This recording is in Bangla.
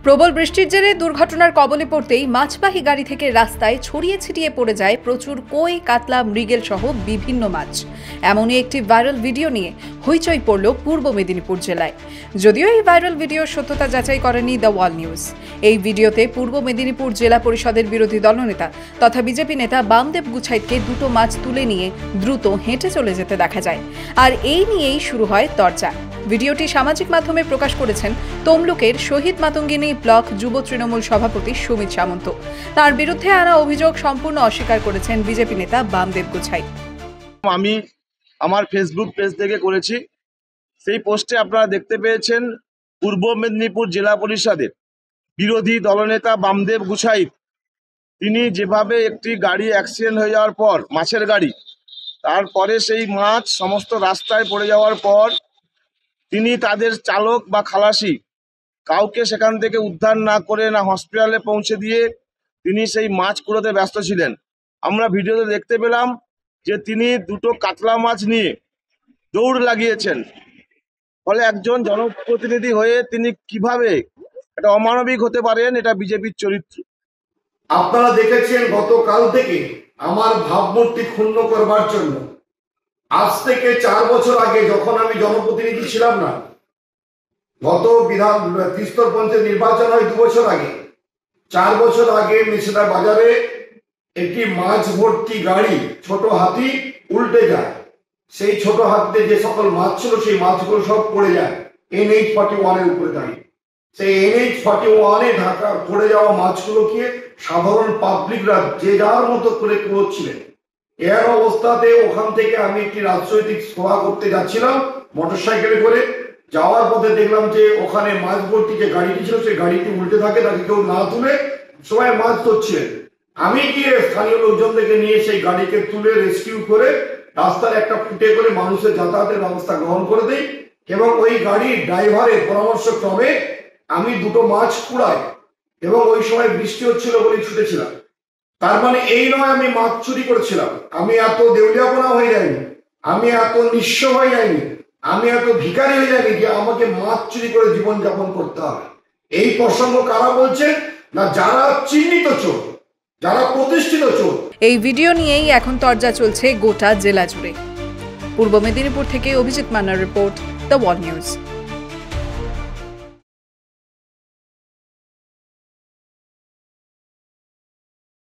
প্রবল বৃষ্টির জেরে দুর্ঘটনার কবলে পড়তেই মাছবাহী গাড়ি থেকে রাস্তায় ছড়িয়ে ছিটিয়ে পড়ে যায় প্রচুর কই, কাতলা, মৃগেল সহ বিভিন্ন মাছ। এমনই একটি ভাইরাল ভিডিও নিয়ে হইচই পড়ল পূর্ব মেদিনীপুর জেলায়। যদিও এই ভাইরাল ভিডিওর সত্যতা যাচাই করেনি দ্য ওয়াল নিউজ। এই ভিডিওতে পূর্ব মেদিনীপুর জেলা পরিষদের বিরোধী দলনেতা তথা বিজেপি নেতা বামদেব গুছাইতকে দুটো মাছ তুলে নিয়ে দ্রুত হেঁটে চলে যেতে দেখা যায়। আর এই নিয়েই শুরু হয় চর্চা। ভিডিওটি সামাজিক মাধ্যমে প্রকাশ করেছেন তমলুকের শহীদ মাতঙ্গিনী ব্লক যুব তৃণমূল সভাপতি সুমিত সামন্ত। তার বিরুদ্ধে আনা অভিযোগ সম্পূর্ণ অস্বীকার করেছেন বিজেপি নেতা বামদেব গুছাইত। আমি আমার ফেসবুক পেজ থেকে করেছি। সেই পোস্টে আপনারা দেখতে পেয়েছেন পূর্ব মেদিনীপুর জেলা পরিষদের বিরোধী দলনেতা বামদেব গুছাইত তিনি যেভাবে একটি গাড়ি অ্যাক্সিডেন্ট হয়ে যাওয়ার পর, মাছের গাড়ি, তারপরে সেই মাছ সমস্ত রাস্তায় পড়ে যাওয়ার পর তিনি তাদের চালক বা খালাসি কাউকে সেখান থেকে উদ্ধার না করে না হসপিটালে পৌঁছে দিয়ে তিনি সেই মাছ কুড়োতে ব্যস্ত ছিলেন। আমরা ভিডিওতে দেখতে পেলাম যে তিনি দুটো কাতলা মাছ নিয়ে দৌড় লাগিয়েছেন। ফলে একজন জনপ্রতিনিধি হয়ে তিনি কিভাবে এটা অমানবিক হতে পারেন, এটা বিজেপির চরিত্র। আপনারা দেখেছেন গতকাল থেকে আমার ভাবমূর্তি ক্ষুণ্ণ করবার জন্য আজ থেকে 4 বছর আগে যখন আমি জনপ্রতিনিধি ছিলাম না, গত ত্রিস্তর পঞ্চায়েত নির্বাচন হয় 2 বছর আগে, 4 বছর আগে মেছেদা বাজারে একটি মাছ ভর্তি গাড়ি ছোট হাতি উল্টে যায়। সেই ছোট হাতিতে যে সকল মাছ ছিল সেই মাছগুলো সব পড়ে যায় NH41 এর উপরে দাঁড়িয়ে। সেই NH41 ঢাকা পড়ে যাওয়া মাছগুলোকে সাধারণ পাবলিকরা যে যার মতো করে কুড়োচ্ছিলেন। এর অবস্থাতে ওখান থেকে আমি একটি রাজনৈতিক সভা করতে যাচ্ছিলাম মোটরসাইকেলে করে। যাওয়ার পথে দেখলাম যে ওখানে মাছ ভর্তি যে গাড়িটি ছিল সেই গাড়িটি উল্টে থাকে, তাকে কেউ না তুলে সবাই মাছ ধরছিলেন। আমি গিয়ে স্থানীয় লোকজনদেরকে নিয়ে সেই গাড়িকে তুলে রেস্কিউ করে রাস্তার একটা ফুটে করে মানুষের যাতায়াতের ব্যবস্থা গ্রহণ করে দিই এবং ওই গাড়ির ড্রাইভারের পরামর্শ ক্রমে আমি দুটো মাছ কুড়াই এবং ওই সময় বৃষ্টি হচ্ছিল বলেই ছুটেছিলাম। তার মানে এই নয় আমি মাছ চুরি করেছিলাম, আমি এত দেউলিয়াপনা হয়ে যাইনি, আমি এত নিঃস্ব হয়ে যাইনি, আমি এত ভিখারি হয়ে যাইনি যে আমাকে মাছ চুরি করে জীবনযাপন করতে হবে। এই প্রসঙ্গ কারা বলছে না? যারা চিহ্নিত চোর, যারা প্রতিষ্ঠিত চোর। এই ভিডিও নিয়েই এখন চর্চা চলছে গোটা জেলা জুড়ে। পূর্ব মেদিনীপুর থেকে অভিজিৎ মান্নার রিপোর্ট, দ্য ওয়াল নিউজ।